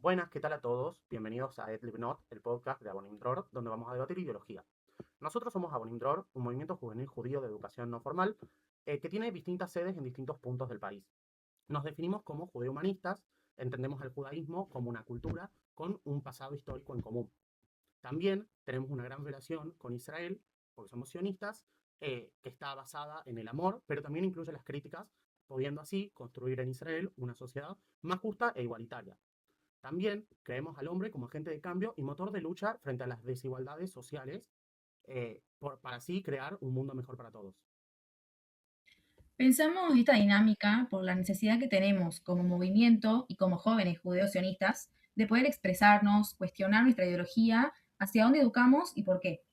Buenas, ¿qué tal a todos? Bienvenidos a Not, el podcast de Abonim Dror, donde vamos a debatir ideología. Nosotros somos Abonim Dror, un movimiento juvenil judío de educación no formal que tiene distintas sedes en distintos puntos del país. Nos definimos como judeo-humanistas, entendemos el judaísmo como una cultura con un pasado histórico en común. También tenemos una gran relación con Israel, porque somos sionistas, que está basada en el amor, pero también incluye las críticas, pudiendo así construir en Israel una sociedad más justa e igualitaria. También creemos al hombre como agente de cambio y motor de lucha frente a las desigualdades sociales, para así crear un mundo mejor para todos. Pensamos esta dinámica por la necesidad que tenemos como movimiento y como jóvenes judeocionistas de poder expresarnos, cuestionar nuestra ideología, hacia dónde educamos y por qué.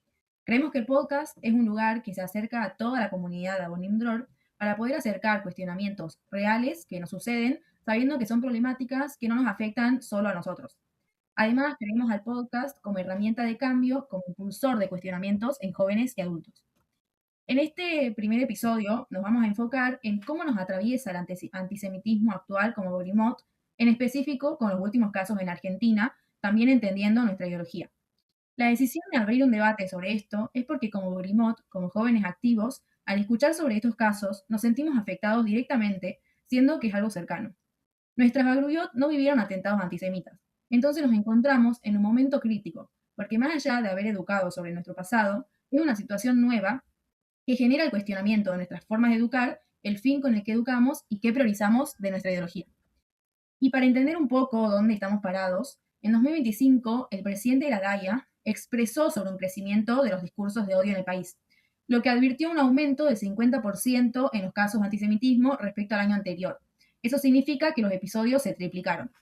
Creemos que el podcast es un lugar que se acerca a toda la comunidad de Abonim Dror para poder acercar cuestionamientos reales que nos suceden, sabiendo que son problemáticas que no nos afectan solo a nosotros. Además, creemos al podcast como herramienta de cambio, como impulsor de cuestionamientos en jóvenes y adultos. En este primer episodio nos vamos a enfocar en cómo nos atraviesa el antisemitismo actual como Borimot, en específico con los últimos casos en Argentina, también entendiendo nuestra ideología. La decisión de abrir un debate sobre esto es porque como Borimot, como jóvenes activos, al escuchar sobre estos casos nos sentimos afectados directamente, siendo que es algo cercano. Nuestras Bagruyot no vivieron atentados antisemitas, entonces nos encontramos en un momento crítico, porque más allá de haber educado sobre nuestro pasado, es una situación nueva que genera el cuestionamiento de nuestras formas de educar, el fin con el que educamos y qué priorizamos de nuestra ideología. Y para entender un poco dónde estamos parados, en 2025 el presidente de la DAIA expresó sobre un crecimiento de los discursos de odio en el país, lo que advirtió un aumento del 50% en los casos de antisemitismo respecto al año anterior. Eso significa que los episodios se triplicaron.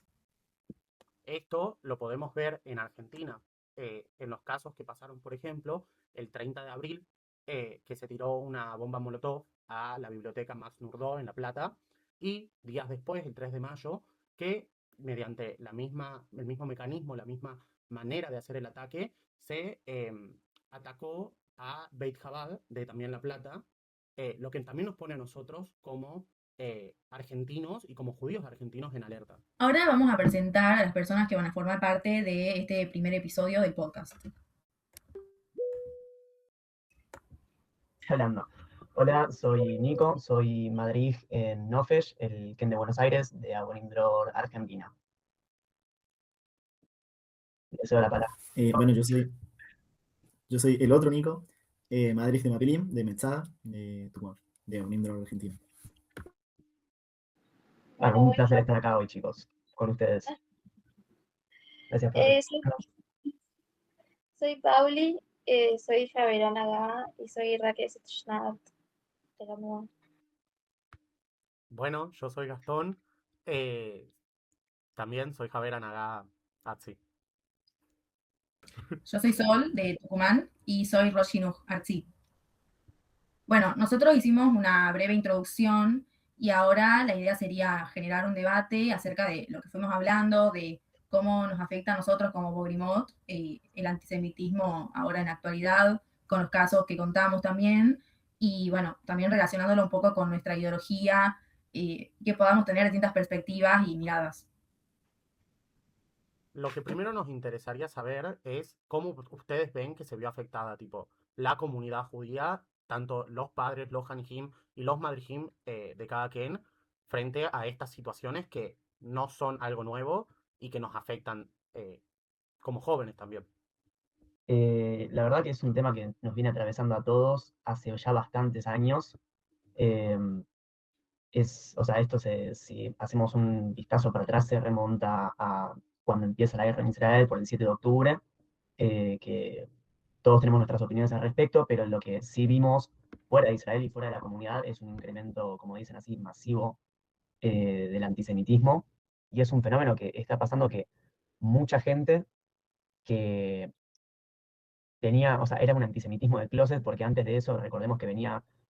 Esto lo podemos ver en Argentina, en los casos que pasaron, por ejemplo, el 30 de abril, que se tiró una bomba molotov a la biblioteca Max Nurdó en La Plata, y días después, el 3 de mayo, que mediante el mismo mecanismo, la misma manera de hacer el ataque, se atacó a Beit Jabal de también La Plata, lo que también nos pone a nosotros como argentinos y como judíos argentinos en alerta. Ahora vamos a presentar a las personas que van a formar parte de este primer episodio del podcast. Hablando. Hola, soy Nico, soy Madrid en Nofesh, el Ken de Buenos Aires, de Agonindror, Argentina. Le cedo la palabra. Bueno, yo soy el otro Nico, Madrid de Mapilim, de Metzada, de Tucumán, de Unindro, Argentina. Bueno, un placer estar acá hoy, chicos, con ustedes. Gracias por Eh, soy, soy Pauli, soy Javiera Naga y soy Raquel Sitchnat de la MUA. Bueno, yo soy Gastón. eh, También soy Javier Anagá Atzi. Yo soy Sol, de Tucumán, y soy Roshinuj Arzi. Bueno, nosotros hicimos una breve introducción y ahora la idea sería generar un debate acerca de lo que fuimos hablando, de cómo nos afecta a nosotros como Bogrimot el antisemitismo ahora en la actualidad, con los casos que contamos también, y bueno, también relacionándolo un poco con nuestra ideología, que podamos tener distintas perspectivas y miradas. Lo que primero nos interesaría saber es cómo ustedes ven que se vio afectada, tipo, la comunidad judía, tanto los padres, los Hanijim y los Madrijim de cada quien, frente a estas situaciones que no son algo nuevo y que nos afectan como jóvenes también. La verdad que es un tema que nos viene atravesando a todos hace ya bastantes años. Eh, o sea, si hacemos un vistazo para atrás, se remonta a cuando empieza la guerra en Israel por el 7 de octubre, que todos tenemos nuestras opiniones al respecto, pero lo que sí vimos fuera de Israel y fuera de la comunidad es un incremento, como dicen así, masivo del antisemitismo. Y es un fenómeno que está pasando que mucha gente que tenía, o sea, era un antisemitismo de closet, porque antes de eso, recordemos que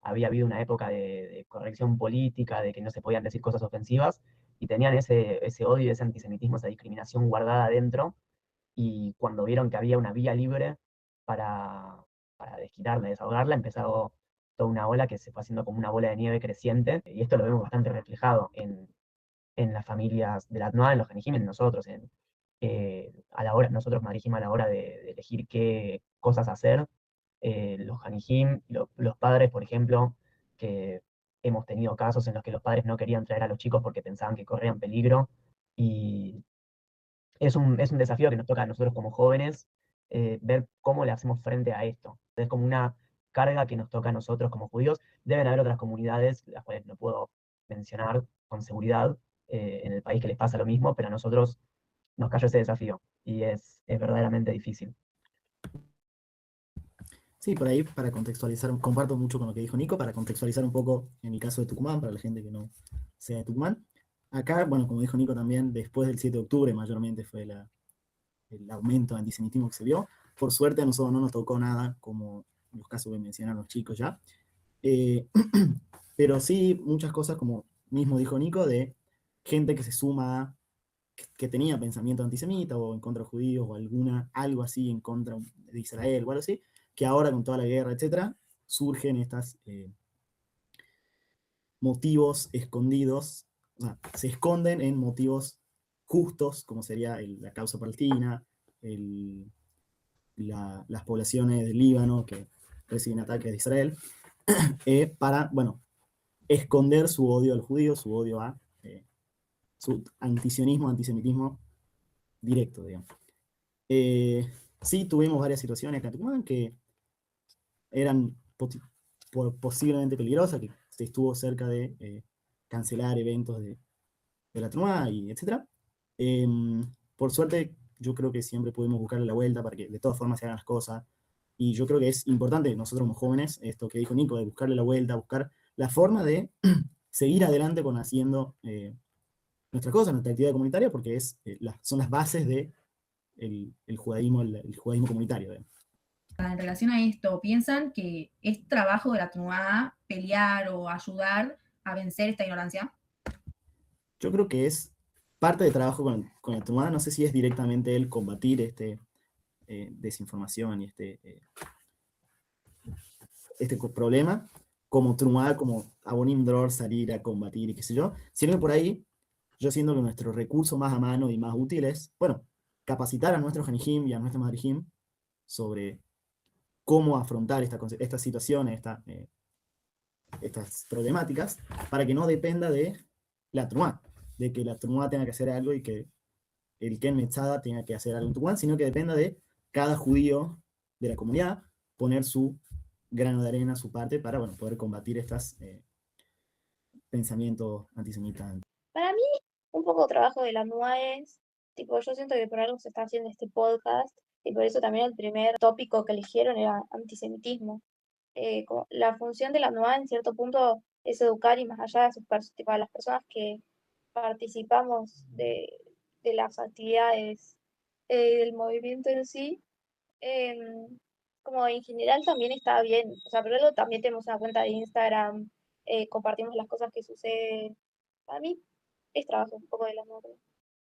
había habido una época de corrección política, de que no se podían decir cosas ofensivas, y tenían ese odio, ese antisemitismo, esa discriminación guardada adentro, y cuando vieron que había una vía libre para, para desquitarla, desahogarla, empezó toda una ola que se fue haciendo como una bola de nieve creciente, y esto lo vemos bastante reflejado en las familias de la TNOA, en los Genijim, en nosotros, a la hora, nosotros Madrijim a la hora de elegir qué cosas hacer, los Hanijim, los padres, por ejemplo, que hemos tenido casos en los que los padres no querían traer a los chicos porque pensaban que corrían peligro, y es un desafío que nos toca a nosotros como jóvenes, ver cómo le hacemos frente a esto. Es como una carga que nos toca a nosotros como judíos. Deben haber otras comunidades, las cuales no puedo mencionar con seguridad, en el país que les pasa lo mismo, pero a nosotros nos cayó ese desafío y es verdaderamente difícil. Sí, por ahí, para contextualizar, comparto mucho con lo que dijo Nico, para contextualizar un poco en el caso de Tucumán, para la gente que no sea de Tucumán. Acá, bueno, como dijo Nico también, después del 7 de octubre mayormente fue el aumento de antisemitismo que se vio. Por suerte a nosotros no nos tocó nada, como los casos que mencionaron los chicos ya. Eh, pero sí, muchas cosas, como mismo dijo Nico, de gente que se suma, que tenía pensamiento antisemita o en contra de judíos o algo así en contra de Israel o algo así, que ahora con toda la guerra, etcétera, surgen estos motivos escondidos, o sea, se esconden en motivos justos, como sería la causa palestina, las poblaciones del Líbano que reciben ataques de Israel, para, bueno, esconder su odio al judío, su odio a su antisionismo, antisemitismo directo, digamos. Sí, tuvimos varias situaciones acá en Tucumán que eran posiblemente peligrosas, que se estuvo cerca de cancelar eventos de la Truma y etcétera. Por suerte, yo creo que siempre pudimos buscarle la vuelta para que de todas formas se hagan las cosas. Y yo creo que es importante, nosotros como jóvenes, esto que dijo Nico, de buscarle la vuelta, buscar la forma de seguir adelante con haciendo nuestra cosa, nuestra actividad comunitaria, porque son las bases del judaísmo, el judaísmo comunitario. Digamos. En relación a esto, ¿piensan que es trabajo de la Tnuá pelear o ayudar a vencer esta ignorancia? Yo creo que es parte de trabajo con el Trumá, no sé si es directamente el combatir desinformación y este problema, como Trumá, como Abonim Dror salir a combatir y qué sé yo, sino que por ahí yo siento que nuestro recurso más a mano y más útil es, bueno, capacitar a nuestros Hanijim y a nuestros Madrijim sobre cómo afrontar estas situaciones, estas problemáticas, para que no dependa de la Trumá, de que la Trumá tenga que hacer algo y que el Ken Metzada tenga que hacer algo en Tucumán, sino que dependa de cada judío de la comunidad poner su grano de arena, su parte, para bueno, poder combatir estos pensamientos antisemitas. Para mí, un poco trabajo de la NUA es, tipo, yo siento que por algo se está haciendo este podcast y por eso también el primer tópico que eligieron era antisemitismo. Como la función de la NUA en cierto punto es educar y más allá de tipo, a las personas que participamos de las actividades del movimiento en sí, em, como en general también está bien, o sea, pero luego también tenemos una cuenta de Instagram, compartimos las cosas que suceden. Para mí es trabajo un poco de la NUA.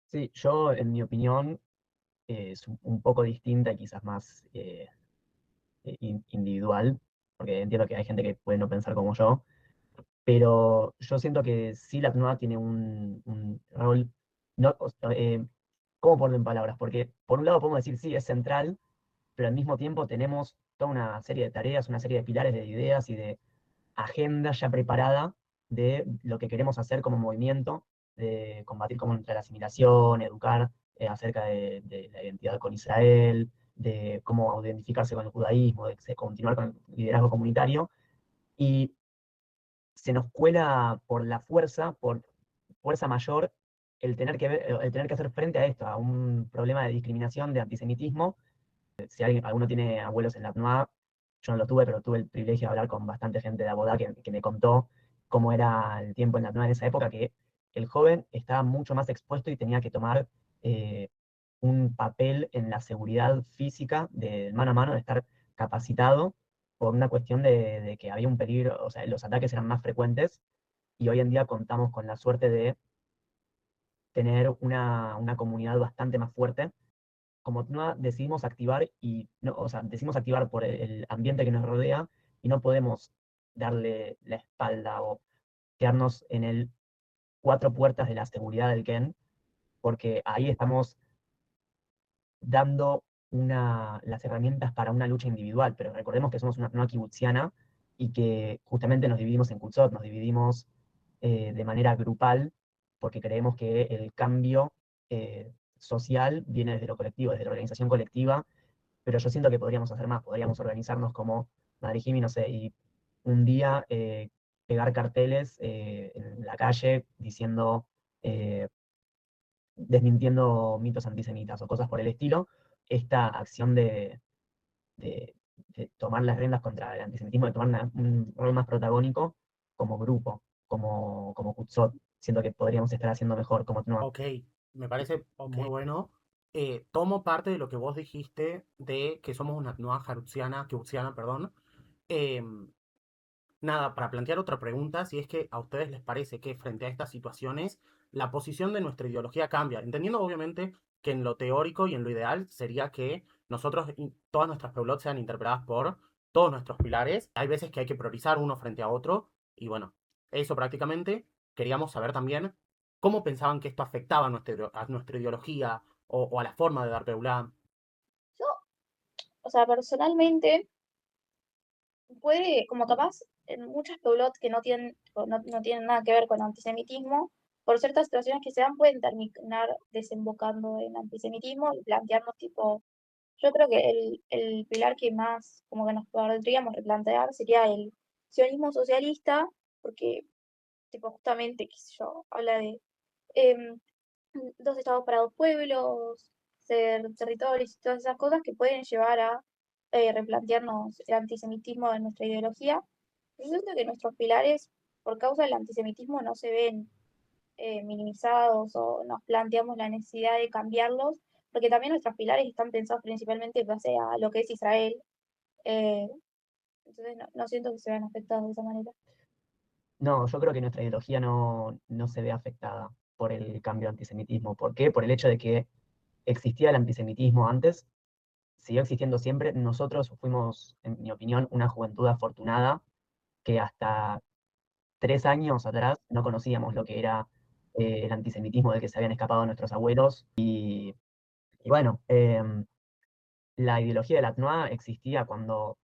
Sí, yo, en mi opinión, es un poco distinta y quizás más individual, porque entiendo que hay gente que puede no pensar como yo, pero yo siento que sí la PNUD tiene un rol, no, ¿cómo ponerlo en palabras? Porque por un lado podemos decir, sí, es central, pero al mismo tiempo tenemos toda una serie de tareas, una serie de pilares de ideas y de agenda ya preparada de lo que queremos hacer como movimiento, de combatir contra la asimilación, educar acerca de la identidad con Israel, de cómo identificarse con el judaísmo, de continuar con el liderazgo comunitario, y se nos cuela por la fuerza, por fuerza mayor, el tener que hacer frente a esto, a un problema de discriminación, de antisemitismo. Si alguno tiene abuelos en la PNUA, yo no lo tuve, pero tuve el privilegio de hablar con bastante gente de Abodá que me contó cómo era el tiempo en la PNUA en esa época, que el joven estaba mucho más expuesto y tenía que tomar eh, un papel en la seguridad física del mano a mano, de estar capacitado por una cuestión de que había un peligro, o sea, los ataques eran más frecuentes, y hoy en día contamos con la suerte de tener una comunidad bastante más fuerte. Como no decidimos activar y no, o sea, decidimos activar por el ambiente que nos rodea, y no podemos darle la espalda o quedarnos en el cuatro puertas de la seguridad del Ken, porque ahí estamos dando las herramientas para una lucha individual, pero recordemos que somos una nueva kibutziana y que justamente nos dividimos en kutzot, nos dividimos de manera grupal, porque creemos que el cambio social viene desde lo colectivo, desde la organización colectiva, pero yo siento que podríamos hacer más, podríamos organizarnos como Madrid, no sé, y un día pegar carteles en la calle diciendo, desmintiendo mitos antisemitas o cosas por el estilo, esta acción de- de tomar las riendas contra el antisemitismo, de tomar un rol más protagónico como grupo, como Kutzot. Siento que podríamos estar haciendo mejor como no. Ok, me parece muy Ok. bueno. Tomo parte de lo que vos dijiste de que somos una nueva kibutziana, perdón. Em, Nada, para plantear otra pregunta, si es que a ustedes les parece que frente a estas situaciones la posición de nuestra ideología cambia, entendiendo obviamente que en lo teórico y en lo ideal sería que todas nuestras peulots sean interpretadas por todos nuestros pilares. Hay veces que hay que priorizar uno frente a otro y bueno, eso prácticamente. Queríamos saber también cómo pensaban que esto afectaba a nuestra ideología o a la forma de dar peulá. Yo, o sea, personalmente, puede, como capaz, en muchas peulots que no tienen nada que ver con antisemitismo, por ciertas situaciones que se dan, pueden terminar desembocando en antisemitismo y plantearnos tipo, yo creo que el pilar que más como que nos podríamos replantear sería el sionismo socialista, porque tipo justamente, qué sé yo, habla de em, dos estados para dos pueblos, ser territorios y todas esas cosas que pueden llevar a replantearnos el antisemitismo en nuestra ideología. Yo siento que nuestros pilares, por causa del antisemitismo, no se ven minimizados o nos planteamos la necesidad de cambiarlos, porque también nuestros pilares están pensados principalmente en base a lo que es Israel. eh, entonces no siento que se vean afectados de esa manera. No, yo creo que nuestra ideología no se ve afectada por el cambio de antisemitismo. ¿Por qué? Por el hecho de que existía el antisemitismo antes, siguió existiendo siempre. Nosotros fuimos, en mi opinión, una juventud afortunada que hasta 3 años atrás no conocíamos lo que era el antisemitismo del que se habían escapado nuestros abuelos. Y bueno, la ideología de la TNOA existía cuando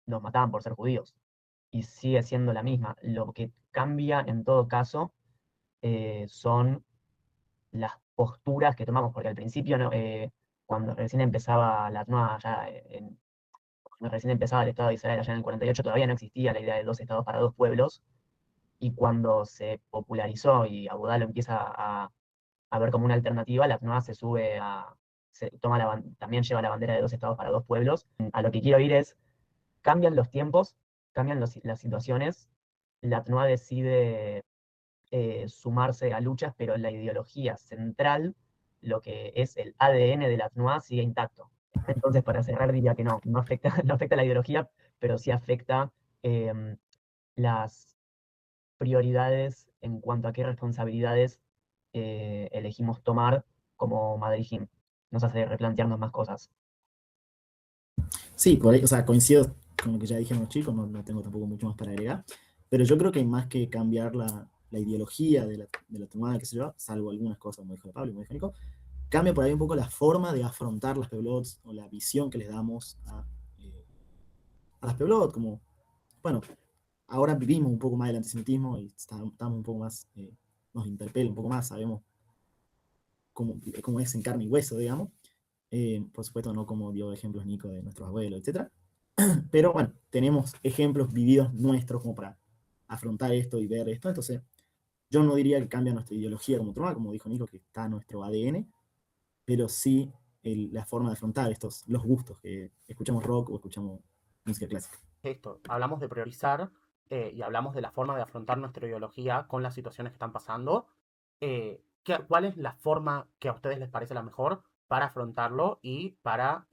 nos mataban por ser judíos y sigue siendo la misma. Lo que cambia en todo caso son las posturas que tomamos, porque al principio, cuando recién empezaba la TNOA, cuando recién empezaba el Estado de Israel allá en el 48, todavía no existía la idea de dos estados para dos pueblos, y cuando se popularizó y Abudá lo empieza a ver como una alternativa, la TNOA también lleva la bandera de dos estados para dos pueblos. A lo que quiero ir es, cambian los tiempos, cambian las situaciones, la TNOA decide sumarse a luchas, pero la ideología central, lo que es el ADN de la TNOA, sigue intacto. Entonces, para cerrar, diría que no afecta, no afecta la ideología, pero sí afecta las prioridades en cuanto a qué responsabilidades elegimos tomar como Madrid. Nos hace replantearnos más cosas. Sí, por ahí, o sea, coincido con lo que ya dijeron los chicos, no tengo tampoco mucho más para agregar, pero yo creo que más que cambiar la ideología de la tomada, qué sé yo, salvo algunas cosas, como dijo Pablo y como dijo Nico, cambia por ahí un poco la forma de afrontar las peblots o la visión que les damos a las peblots, como, bueno, ahora vivimos un poco más del antisemitismo y estamos un poco más, nos interpela un poco más, sabemos cómo es en carne y hueso, digamos. Por supuesto, no como dio ejemplos Nico de nuestros abuelos, etc. Pero bueno, tenemos ejemplos vividos nuestros como para afrontar esto y ver esto. Entonces, yo no diría que cambia nuestra ideología como troma, como dijo Nico, que está nuestro ADN, pero sí la forma de afrontar los gustos, que escuchamos rock o escuchamos música clásica. Esto, hablamos de priorizar y hablamos de la forma de afrontar nuestra ideología con las situaciones que están pasando. ¿Cuál es la forma que a ustedes les parece la mejor para afrontarlo y para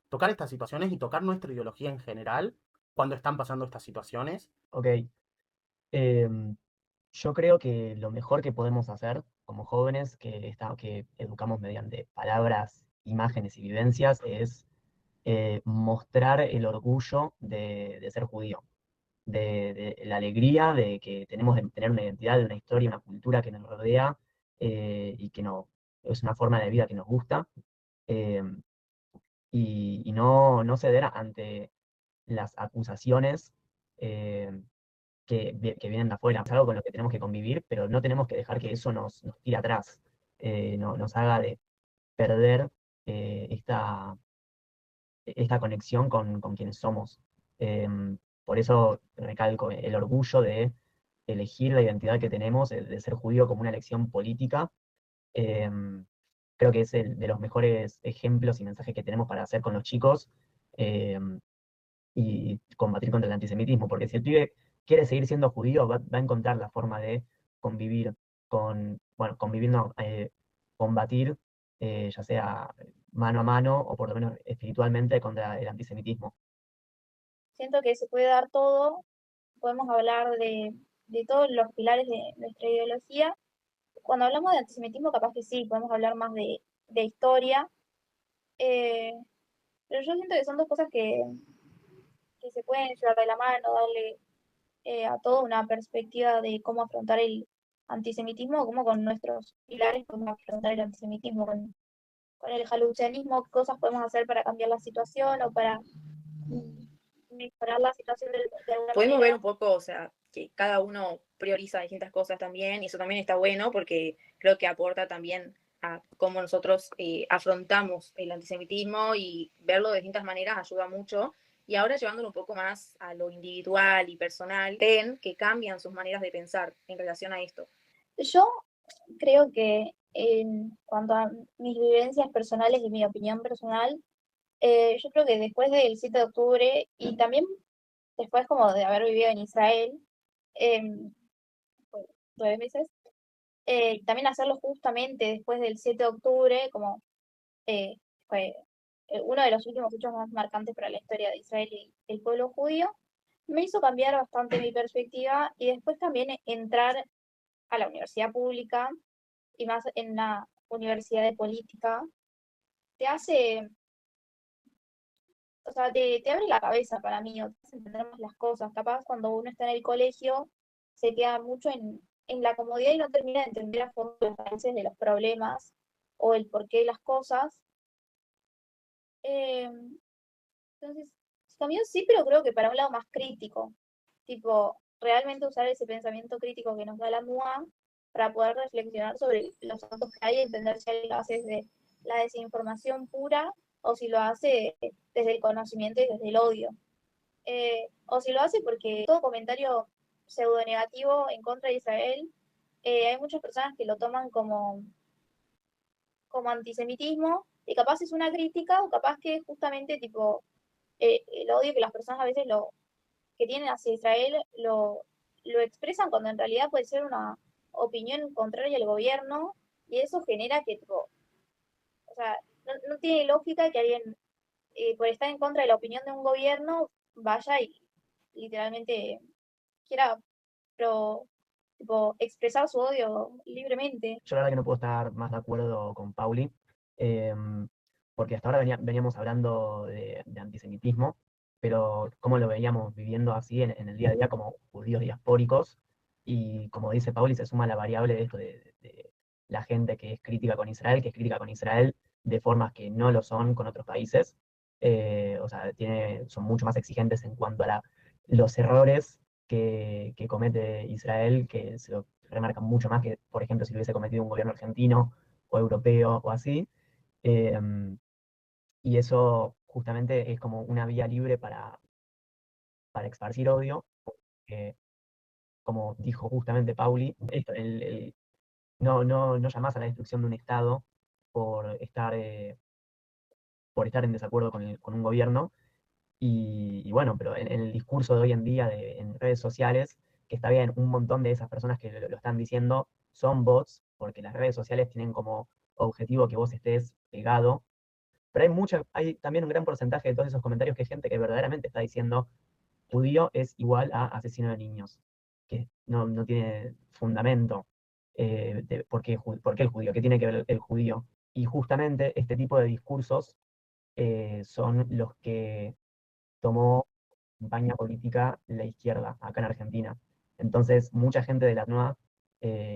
tocar estas situaciones y tocar nuestra ideología en general cuando están pasando estas situaciones? Ok. Em, yo creo que lo mejor que podemos hacer como jóvenes que educamos mediante palabras, imágenes y vivencias es mostrar el orgullo de ser judío, de la alegría de que tenemos de tener una identidad, de una historia, una cultura que nos rodea y que no, es una forma de vida que nos gusta. eh, y no ceder ante las acusaciones eh, que vienen de afuera. Es algo con lo que tenemos que convivir, pero no tenemos que dejar que eso nos tire atrás, nos haga de perder esta conexión con quienes somos. Por eso recalco el orgullo de elegir la identidad que tenemos, de ser judío como una elección política. Em, Creo que es el de los mejores ejemplos y mensajes que tenemos para hacer con los chicos em, y combatir contra el antisemitismo, porque si el pibe quiere seguir siendo judío, va a encontrar la forma de convivir bueno, convivir, no, combatir, ya sea mano a mano o por lo menos espiritualmente contra el antisemitismo. Siento que se puede dar todo, podemos hablar de todos los pilares de nuestra ideología. Cuando hablamos de antisemitismo, capaz que sí, podemos hablar más de historia, eh, pero yo siento que son dos cosas que se pueden llevar de la mano, darle a todo una perspectiva de cómo afrontar el antisemitismo, como con nuestros pilares podemos afrontar el antisemitismo, con el jalucianismo, qué cosas podemos hacer para cambiar la situación o para mejorar la situación de alguna Podemos ver manera. un poco, o sea, que cada uno prioriza distintas cosas también, y eso también está bueno porque creo que aporta también a cómo nosotros afrontamos el antisemitismo, y verlo de distintas maneras ayuda mucho. Y ahora llevándolo un poco más a lo individual y personal, ven que cambian sus maneras de pensar en relación a esto. Yo creo que en cuanto a mis vivencias personales y mi opinión personal, yo creo que después del 7 de octubre y también después como de haber vivido en Israel, por 9 meses, también hacerlo justamente después del 7 de octubre, como eh, fue uno de los últimos hechos más marcantes para la historia de Israel y el pueblo judío, me hizo cambiar bastante mi perspectiva y después también entrar a la universidad pública y más en una universidad de política, te hace, o sea, te abre la cabeza para mí, o te hace entender más las cosas. Capaz cuando uno está en el colegio se queda mucho en la comodidad y no termina de entender a fondo las raíces de los problemas o el porqué de las cosas. Eh, entonces, también sí, pero creo que para un lado más crítico, tipo, realmente usar ese pensamiento crítico que nos da la MUA para poder reflexionar sobre los actos que hay y entender si alguien lo hace desde la desinformación pura o si lo hace desde el conocimiento y desde el odio. O si lo hace porque todo comentario pseudo negativo en contra de Israel, hay muchas personas que lo toman como antisemitismo y capaz es una crítica o capaz que justamente tipo el odio que las personas a veces que tienen hacia Israel lo expresan cuando en realidad puede ser una opinión contraria al gobierno y eso genera que, tipo, o sea, no tiene lógica que alguien, por estar en contra de la opinión de un gobierno, vaya y literalmente quiera pro, tipo, expresar su odio libremente. Yo la verdad que no puedo estar más de acuerdo con Pauli, porque hasta ahora veníamos hablando de antisemitismo, pero cómo lo veíamos viviendo así en el día a día como judíos diaspóricos, y como dice Pauli, se suma la variable de esto de la gente que es crítica con Israel, que es crítica con Israel de formas que no lo son con otros países. O sea, son mucho más exigentes en cuanto a los errores que comete Israel, que se lo remarcan mucho más que, por ejemplo, si lo hubiese cometido un gobierno argentino o europeo o así. Eh, y eso justamente es como una vía libre para esparcir odio, que, como dijo justamente Pauli, no llamás a la destrucción de un Estado por estar en desacuerdo con un gobierno. Y bueno, pero en el discurso de hoy en día en redes sociales, que está bien, un montón de esas personas que lo están diciendo son bots, porque las redes sociales tienen como objetivo que vos estés pegado, pero hay también un gran porcentaje de todos esos comentarios que hay gente que verdaderamente está diciendo judío es igual a asesino de niños, que no tiene fundamento. ¿Por qué el judío? ¿Qué tiene que ver el judío? Y justamente este tipo de discursos son los que tomó campaña política la izquierda acá en Argentina. Entonces, mucha gente de la NUA,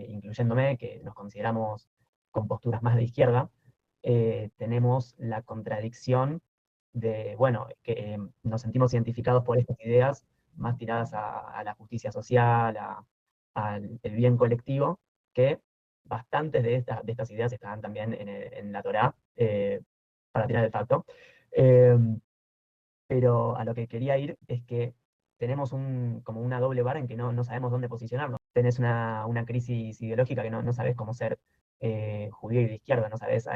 incluyéndome, que nos consideramos con posturas más de izquierda, tenemos la contradicción de, bueno, que nos sentimos identificados por estas ideas más tiradas a la justicia social, al el bien colectivo, que bastantes de estas ideas están también en la Torá, para tirar el facto. Eh, pero a lo que quería ir es que tenemos como una doble vara en que no sabemos dónde posicionarnos. Tenés una crisis ideológica que no sabes cómo ser judío y de izquierda, no sabes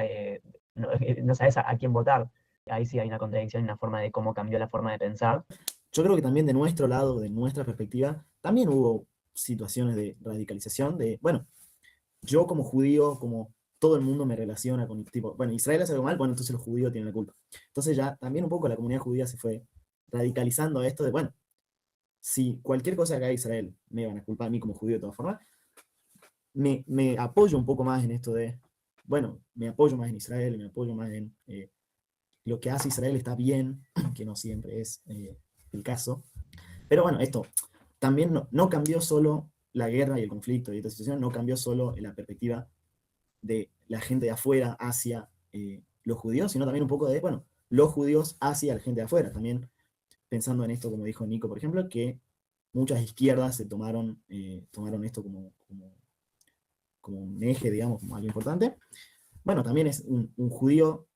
a quién votar. Ahí sí hay una contradicción y una forma de cómo cambió la forma de pensar. Yo creo que también de nuestro lado, de nuestra perspectiva, también hubo situaciones de radicalización, bueno, yo como judío, como todo el mundo me relaciona con, tipo, bueno, Israel hace algo mal, bueno, entonces los judíos tienen la culpa. Entonces ya también un poco la comunidad judía se fue radicalizando a esto de, bueno, si cualquier cosa que haga Israel me van a culpar a mí como judío de todas formas, me apoyo un poco más en esto de, bueno, me apoyo más en Israel, me apoyo más en lo que hace Israel está bien, que no siempre es el caso. Pero bueno, esto también no cambió solo la guerra y el conflicto y esta situación, no cambió solo la perspectiva de la gente de afuera hacia los judíos, sino también un poco de, bueno, los judíos hacia la gente de afuera. También pensando en esto, como dijo Nico, por ejemplo, que muchas izquierdas se tomaron esto como un eje, digamos, como algo importante. Bueno, también es un judío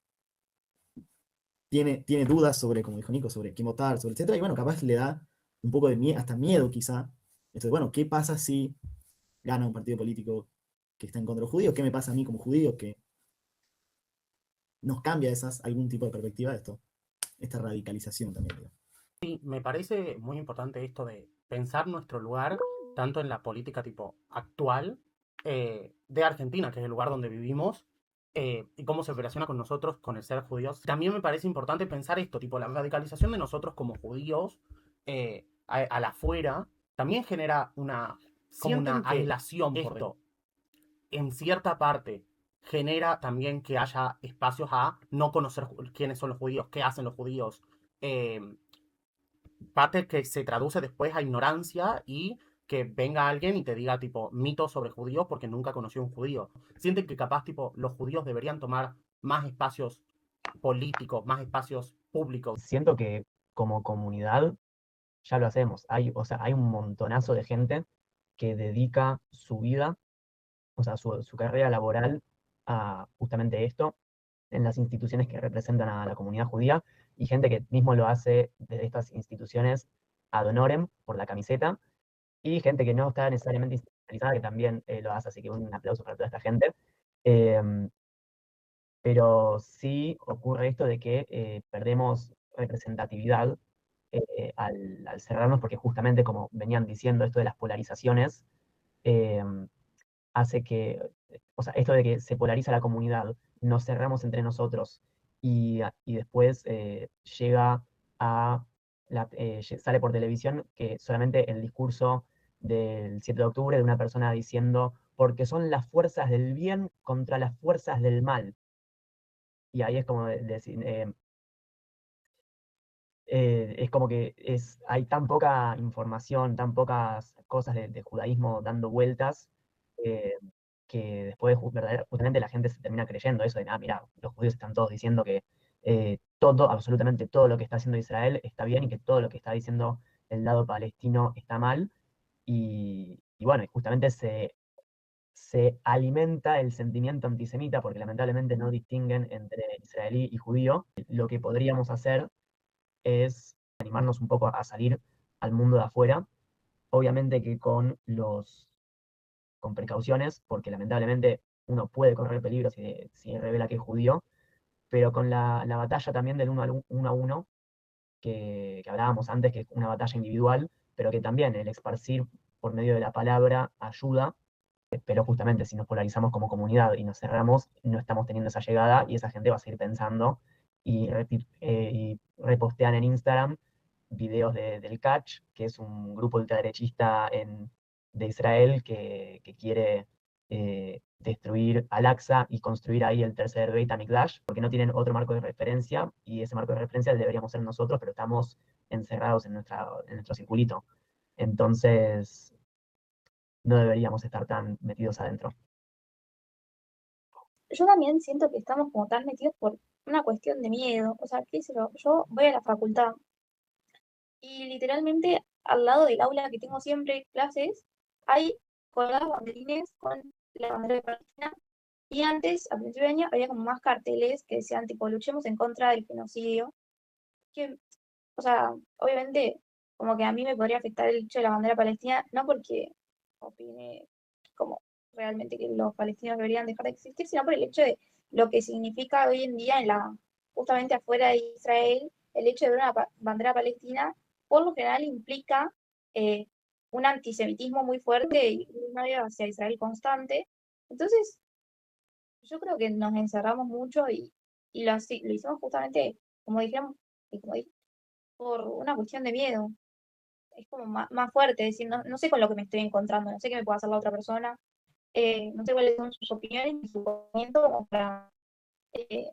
tiene dudas sobre, como dijo Nico, sobre qué votar, sobre etcétera, y bueno, capaz le da un poco de miedo, hasta miedo quizá. Entonces, bueno, ¿qué pasa si gana un partido político que está en contra de los judíos? ¿Qué me pasa a mí como judío que nos cambia algún tipo de perspectiva de esto? Esta radicalización también, digo. Sí, me parece muy importante esto de pensar nuestro lugar, tanto en la política tipo actual de Argentina, que es el lugar donde vivimos, y cómo se relaciona con nosotros, con el ser judíos. También me parece importante pensar esto, tipo la radicalización de nosotros como judíos a la afuera, también genera como una aislación por esto. En cierta parte genera también que haya espacios a no conocer quiénes son los judíos, qué hacen los judíos. eh, Parte que se traduce después a ignorancia y que venga alguien y te diga, tipo, mitos sobre judíos porque nunca conoció un judío. Sienten que capaz, tipo, los judíos deberían tomar más espacios políticos, más espacios públicos. Siento que como comunidad ya lo hacemos. O sea, hay un montonazo de gente que dedica su vida, o sea, su carrera laboral a justamente esto, en las instituciones que representan a la comunidad judía, y gente que mismo lo hace desde estas instituciones ad honorem, por la camiseta, y gente que no está necesariamente institucionalizada, que también lo hace, así que un aplauso para toda esta gente. Em, pero sí ocurre esto de que perdemos representatividad al cerrarnos, porque justamente como venían diciendo, esto de las polarizaciones hace que, o sea, esto de que se polariza la comunidad, nos cerramos entre nosotros y después llega a, sale por televisión que solamente el discurso del 7 de octubre de una persona diciendo, porque son las fuerzas del bien contra las fuerzas del mal. Y ahí es como decir, es como que hay tan poca información, tan pocas cosas de judaísmo dando vueltas, eh, que después justamente la gente se termina creyendo eso de, mira, los judíos están todos diciendo que todo, absolutamente todo lo que está haciendo Israel está bien y que todo lo que está diciendo el lado palestino está mal. Y bueno, y justamente se alimenta el sentimiento antisemita porque lamentablemente no distinguen entre israelí y judío. Lo que podríamos hacer es animarnos un poco a salir al mundo de afuera, obviamente que con precauciones, porque lamentablemente uno puede correr peligro si revela que es judío, pero con la batalla también del uno a uno, que hablábamos antes, que es una batalla individual, pero que también el esparcir por medio de la palabra ayuda, pero justamente si nos polarizamos como comunidad y nos cerramos, no estamos teniendo esa llegada y esa gente va a seguir pensando y repostean en Instagram videos del Catch, que es un grupo ultraderechista de Israel que quiere destruir Al-Aqsa y construir ahí el tercer Beit HaMikdash, porque no tienen otro marco de referencia, y ese marco de referencia deberíamos ser nosotros, pero estamos encerrados en nuestro circulito. Entonces, no deberíamos estar tan metidos adentro. yo también siento que estamos como tan metidos por una cuestión de miedo. O sea, qué sé yo voy a la facultad y literalmente al lado del aula que tengo siempre clases, hay colgados banderines con la bandera de Palestina. Y antes, a principio de año, había como más carteles que decían, tipo, luchemos en contra del genocidio. Que, o sea, obviamente, como que a mí me podría afectar el hecho de la bandera palestina, no porque opine como realmente que los palestinos deberían dejar de existir, sino por el hecho de lo que significa hoy en día justamente afuera de Israel, el hecho de ver una bandera palestina, por lo general implica eh, un antisemitismo muy fuerte y un odio hacia Israel constante. Entonces, yo creo que nos encerramos mucho y lo hicimos justamente, como dijeron, y como dije, por una cuestión de miedo. Es como más fuerte, decir, no sé con lo que me estoy encontrando, no sé qué me puede hacer la otra persona, no sé cuáles son sus opiniones y su pensamiento como para eh,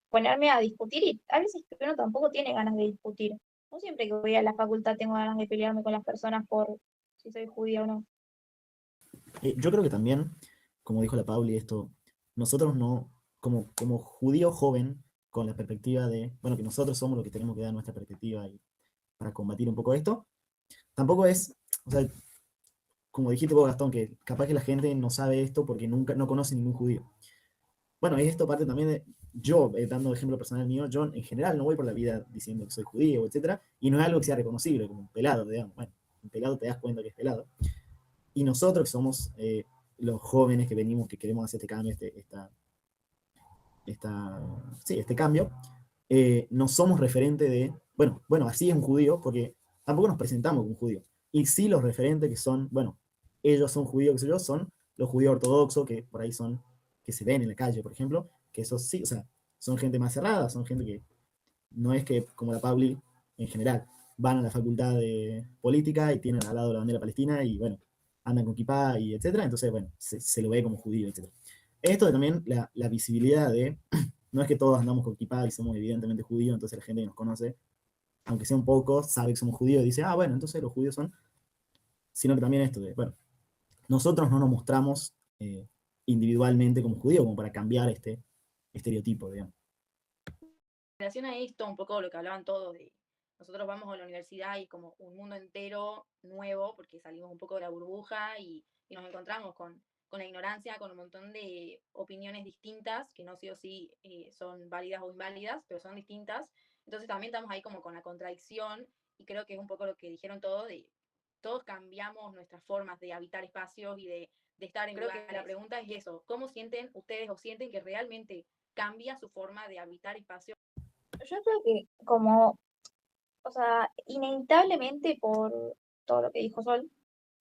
ponerme a discutir y a veces que uno tampoco tiene ganas de discutir. No siempre que voy a la facultad tengo ganas de pelearme con las personas por si soy judía o no. Yo creo que también, como dijo la Pauli, esto, nosotros no, como judío joven, con la perspectiva de, bueno, que nosotros somos los que tenemos que dar nuestra perspectiva y para combatir un poco esto, tampoco es, o sea, como dijiste vos, Gastón, que capaz que la gente no sabe esto porque nunca, no conoce ningún judío. Bueno, y esto parte también de, yo, dando ejemplo personal mío, yo en general no voy por la vida diciendo que soy judío, etcétera, y no es algo que sea reconocible, como un pelado, digamos, bueno, un pelado te das cuenta que es pelado. Y nosotros que somos los jóvenes que venimos, que queremos hacer este cambio, esta, sí, este cambio, no somos referente de, bueno, así es un judío, porque tampoco nos presentamos como judíos. Y sí los referentes que son, bueno, ellos son judíos, qué sé yo, son los judíos ortodoxos, que por ahí son, que se ven en la calle, por ejemplo, que esos sí, o sea, son gente más cerrada, son gente que no es que, como la Pauli, en general, van a la facultad de política y tienen al lado la bandera palestina y, bueno, andan con kipá y etcétera, entonces, bueno, se lo ve como judío, etcétera. Esto de también la visibilidad de, no es que todos andamos con kipá y somos evidentemente judíos, entonces la gente que nos conoce, aunque sea un poco, sabe que somos judíos y dice, ah, bueno, entonces los judíos son, sino que también esto de, bueno, nosotros no nos mostramos individualmente como judíos, como para cambiar este estereotipo, digamos. En relación a esto, un poco lo que hablaban todos de nosotros vamos a la universidad y como un mundo entero nuevo, porque salimos un poco de la burbuja y nos encontramos con la ignorancia, con un montón de opiniones distintas, que no sí o sí son válidas o inválidas, pero son distintas. Entonces también estamos ahí como con la contradicción y creo que es un poco lo que dijeron todos, de todos cambiamos nuestras formas de habitar espacios y de estar en creo lugares. Que la pregunta es eso, ¿cómo sienten ustedes o sienten que realmente cambia su forma de habitar espacios? Yo creo que como, o sea, inevitablemente por todo lo que dijo Sol,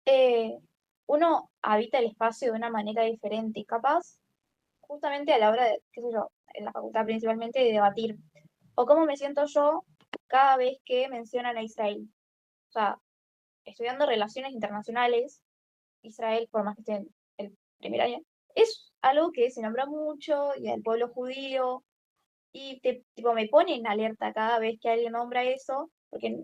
eh, uno habita el espacio de una manera diferente y capaz, justamente a la hora de, qué sé yo, en la facultad principalmente, de debatir. O cómo me siento yo cada vez que mencionan a Israel. O sea, estudiando relaciones internacionales, Israel, por más que esté en el primer año, es algo que se nombra mucho y al pueblo judío y tipo, me pone en alerta cada vez que alguien nombra eso, porque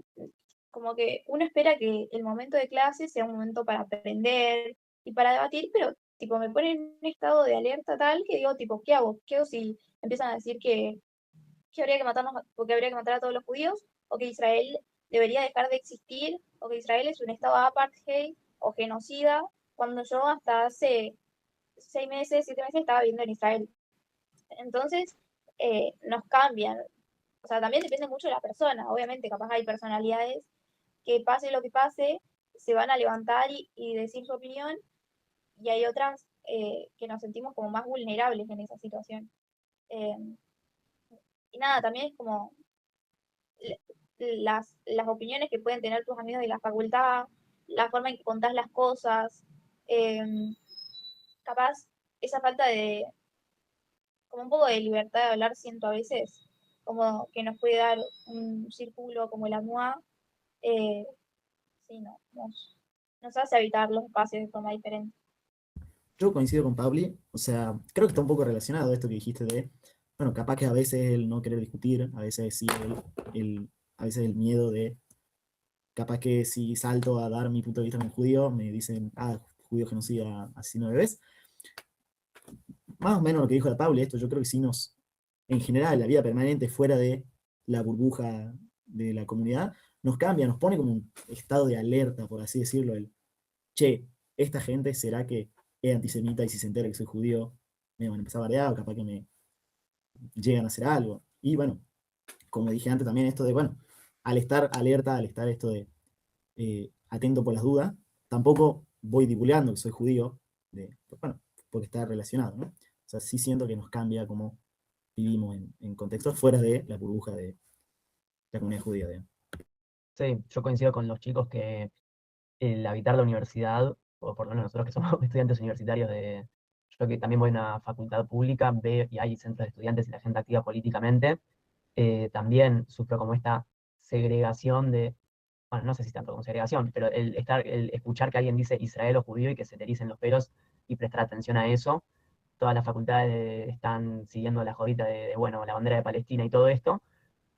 como que uno espera que el momento de clase sea un momento para aprender y para debatir, pero tipo me pone en un estado de alerta tal que digo, tipo, ¿qué hago? ¿Qué hago si empiezan a decir que habría que matarnos, porque habría que matar a todos los judíos, o que Israel debería dejar de existir, o que Israel es un estado apartheid o genocida, cuando yo hasta hace 6 meses, 7 meses estaba viviendo en Israel? Entonces, nos cambian. O sea, también depende mucho de la persona. Obviamente, capaz hay personalidades que pase lo que pase, se van a levantar y decir su opinión, y hay otras que nos sentimos como más vulnerables en esa situación. Eh, y nada, también es como las opiniones que pueden tener tus amigos de la facultad, la forma en que contás las cosas, eh, capaz esa falta de, como un poco de libertad de hablar, siento a veces, como que nos puede dar un círculo como la MUA, eh, sí, no, nos hace habitar los espacios de forma diferente. Yo coincido con Pauli, o sea, creo que está un poco relacionado a esto que dijiste de, bueno, capaz que a veces el no querer discutir, a veces sí a veces el miedo de, capaz que si salto a dar mi punto de vista como judío, me dicen, ah, judío genocida, asesino de bebés. más o menos lo que dijo la Pauli, esto yo creo que sí en general, la vida permanente fuera de la burbuja de la comunidad, nos cambia, nos pone como un estado de alerta, por así decirlo, che, esta gente será que es antisemita y si se entera que soy judío, me van a empezar a bardear o capaz que me llegan a hacer algo. Y bueno, como dije antes también esto de, bueno, al estar alerta, al estar esto de atento por las dudas, tampoco voy divulgando que soy judío, bueno, porque está relacionado, ¿no? O sea, sí siento que nos cambia cómo vivimos en contextos fuera de la burbuja de la comunidad judía. Sí, yo coincido con los chicos que el habitar la universidad, o por lo menos nosotros que somos estudiantes universitarios yo que también voy a una facultad pública, veo y hay centros de estudiantes y la gente activa políticamente, también sufro como esta segregación bueno, no sé si tanto como segregación, pero el escuchar que alguien dice Israel o judío y que se te ericen los pelos y prestar atención a eso. Todas las facultades están siguiendo la jodita bueno, la bandera de Palestina y todo esto,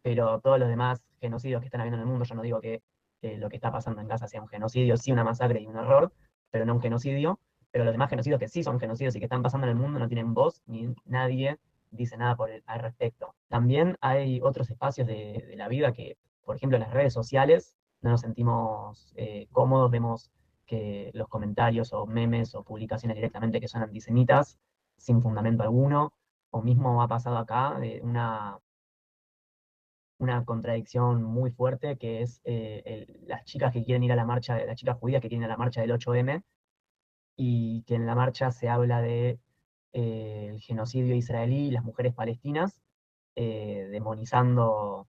pero todos los demás genocidios que están habiendo en el mundo, yo no digo que lo que está pasando en Gaza sea un genocidio, sí una masacre y un horror, pero no un genocidio, pero los demás genocidios que sí son genocidios y que están pasando en el mundo no tienen voz, ni nadie dice nada al respecto. También hay otros espacios de la vida que, por ejemplo, en las redes sociales, no nos sentimos cómodos, vemos que los comentarios o memes o publicaciones directamente que son antisemitas, sin fundamento alguno, o mismo ha pasado acá de una contradicción muy fuerte que es las chicas que quieren ir a la marcha, las chicas judías que quieren ir a la marcha del 8M y que en la marcha se habla de el genocidio israelí y las mujeres palestinas, demonizando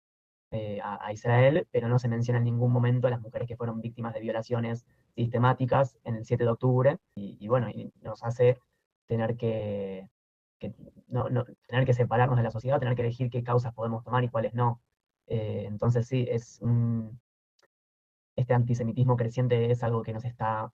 a Israel, pero no se menciona en ningún momento a las mujeres que fueron víctimas de violaciones sistemáticas en el 7 de octubre y bueno, y nos hace tener que tener que separarnos de la sociedad, tener que elegir qué causas podemos tomar y cuáles no. Entonces sí, este antisemitismo creciente es algo que nos está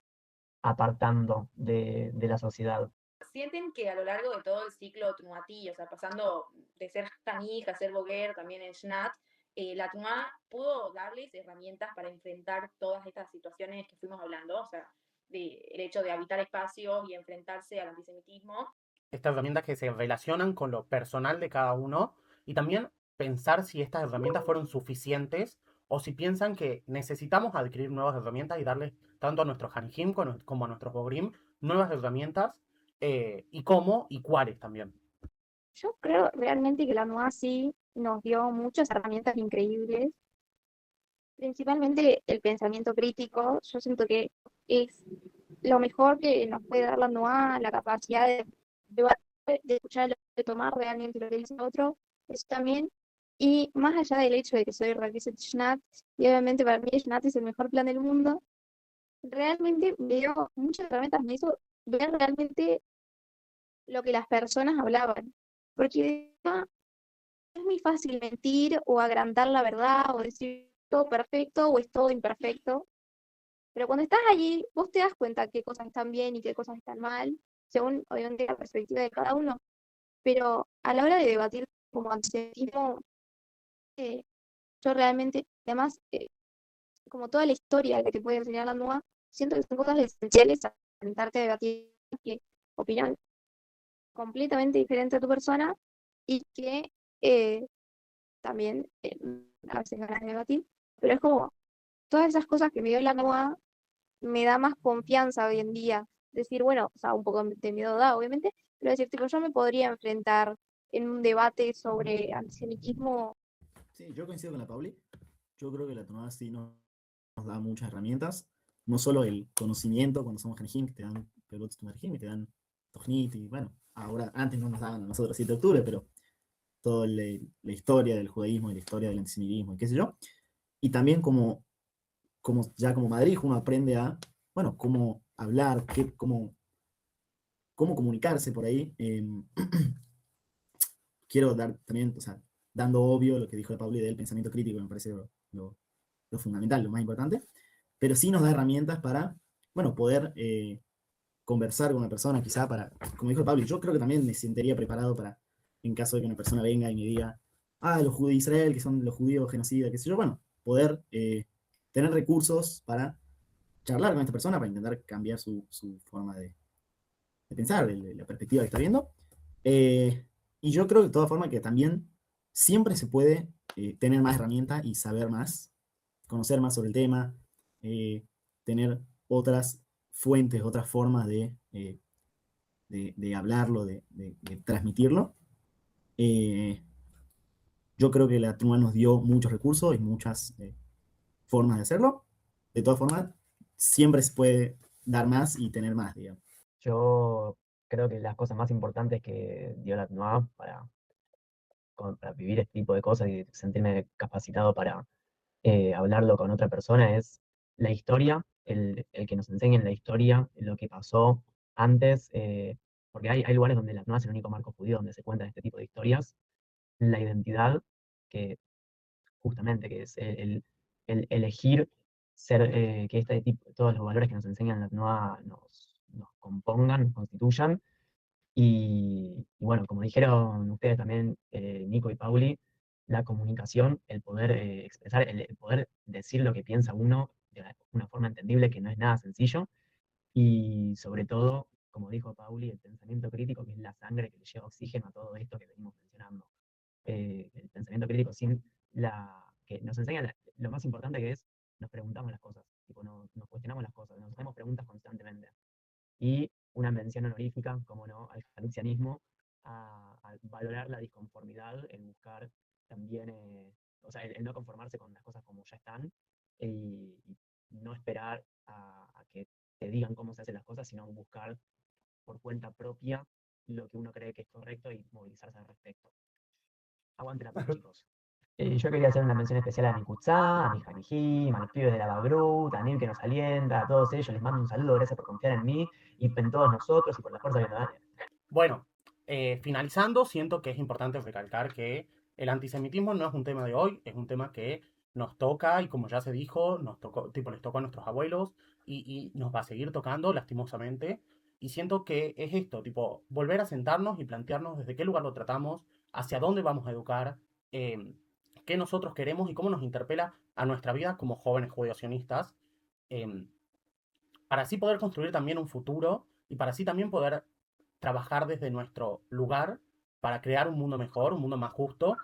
apartando de la sociedad. ¿Sienten que a lo largo de todo el ciclo Tnuatí, o sea, pasando de ser Tanij a ser Boguer, también en Shnat, la Tnuá pudo darles herramientas para enfrentar todas estas situaciones que fuimos hablando? O sea, el hecho de habitar espacios y enfrentarse al antisemitismo. Estas herramientas que se relacionan con lo personal de cada uno y también pensar si estas herramientas fueron suficientes o si piensan que necesitamos adquirir nuevas herramientas y darles tanto a nuestros Hanjim como a nuestros Bogrim nuevas herramientas y cómo y cuáles también. Yo creo realmente que la NUA sí nos dio muchas herramientas increíbles, principalmente el pensamiento crítico. Yo siento que es lo mejor que nos puede dar la NUA, la capacidad de debatir, de escuchar, de tomar realmente lo que dice otro, eso también. Y más allá del hecho de que soy Raquel Schnat, y obviamente para mí Schnat es el mejor plan del mundo, realmente me dio muchas herramientas, me hizo ver realmente lo que las personas hablaban. Porque es muy fácil mentir o agrandar la verdad o decir todo perfecto o es todo imperfecto. Pero cuando estás allí, vos te das cuenta qué cosas están bien y qué cosas están mal, según obviamente la perspectiva de cada uno. Pero a la hora de debatir como antisemitismo, eh, yo realmente, además, como toda la historia que te puede enseñar la NUA, siento que son cosas esenciales a sentarte a debatir que opinan completamente diferente a tu persona y que también a veces ganas de debatir, pero es como todas esas cosas que me dio la NUA me da más confianza hoy en día. Decir, bueno, o sea, un poco de miedo da, obviamente, pero decir, tipo, yo me podría enfrentar en un debate sobre antisemitismo. Sí, yo coincido con la Pauli. Yo creo que la tonada sí nos da muchas herramientas. No solo el conocimiento cuando somos Hanjim, que te dan Pelot Tumerjim y te dan Tojnit, y bueno, ahora, antes no nos daban a nosotros 7 de octubre, pero toda la historia del judaísmo y la historia del antisemitismo y qué sé yo. Y también ya como Madrid uno aprende a, bueno, cómo hablar, cómo comunicarse por ahí. Quiero dar también, o sea, dando obvio lo que dijo Pauli del pensamiento crítico, me parece lo fundamental, lo más importante, pero sí nos da herramientas para, bueno, poder conversar con una persona, quizá para, como dijo Pablo, yo creo que también me sentiría preparado para, en caso de que una persona venga y me diga, los judíos de Israel, que son los judíos genocidas, qué sé yo, bueno, poder tener recursos para charlar con esta persona, para intentar cambiar su forma de pensar, de la perspectiva que está viendo, Y yo creo de todas formas que también siempre se puede tener más herramientas y saber más, conocer más sobre el tema, tener otras fuentes, otras formas de hablarlo, de transmitirlo. Yo creo que la TNUA nos dio muchos recursos y muchas formas de hacerlo. De todas formas, siempre se puede dar más y tener más, digamos. Yo creo que las cosas más importantes que dio la TNUA para vivir este tipo de cosas y sentirme capacitado para hablarlo con otra persona es la historia, el que nos enseñen la historia, lo que pasó antes, porque hay lugares donde la TNUA es el único marco judío donde se cuentan este tipo de historias, la identidad, que justamente que es el elegir ser, que este tipo, todos los valores que nos enseñan la TNUA nos compongan, nos constituyan. Y bueno, como dijeron ustedes también, Nico y Pauli, la comunicación, el poder expresar, el poder decir lo que piensa uno de una forma entendible que no es nada sencillo. Y sobre todo, como dijo Pauli, el pensamiento crítico, que es la sangre que le lleva oxígeno a todo esto que venimos mencionando. El pensamiento crítico que nos enseña lo más importante que es, nos preguntamos las cosas, tipo, nos cuestionamos las cosas, nos hacemos preguntas constantemente. Y una mención honorífica, como no, al halucianismo, a valorar la disconformidad, el buscar también, o sea, el no conformarse con las cosas como ya están, y no esperar a que te digan cómo se hacen las cosas, sino buscar por cuenta propia lo que uno cree que es correcto y movilizarse al respecto. Aguante la paz, chicos. Yo quería hacer una mención especial a mi Kutzá, a mi Janijim, a los pibes de la Bagrut, a Nil que nos alienta, a todos ellos, les mando un saludo, gracias por confiar en mí y en todos nosotros y por la fuerza que nos dan. Bueno, finalizando, siento que es importante recalcar que el antisemitismo no es un tema de hoy, es un tema que nos toca y como ya se dijo, nos tocó, tipo, les tocó a nuestros abuelos y nos va a seguir tocando lastimosamente. Y siento que es esto, tipo, volver a sentarnos y plantearnos desde qué lugar lo tratamos, hacia dónde vamos a educar, qué nosotros queremos y cómo nos interpela a nuestra vida como jóvenes judeocionistas, em, para así poder construir también un futuro y para así también poder trabajar desde nuestro lugar para crear un mundo mejor, un mundo más justo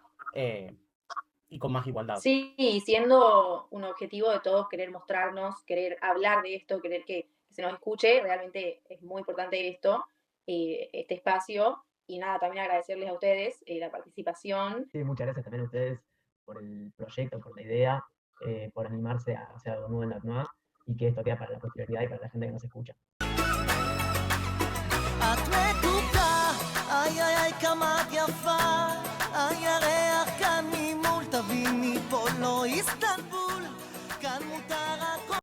y con más igualdad. Sí, y siendo un objetivo de todos querer mostrarnos, querer hablar de esto, querer que se nos escuche, realmente es muy importante esto, este espacio. Y nada, también agradecerles a ustedes la participación. Sí, muchas gracias también a ustedes por el proyecto, por la idea, por animarse a hacer algo nuevo en la TNUA y que esto quede para la posterioridad y para la gente que nos escucha. את מתוקה, איי איי איי כמה את יפה, איי הריח כאן ממול, תביני פה לא הסתנתי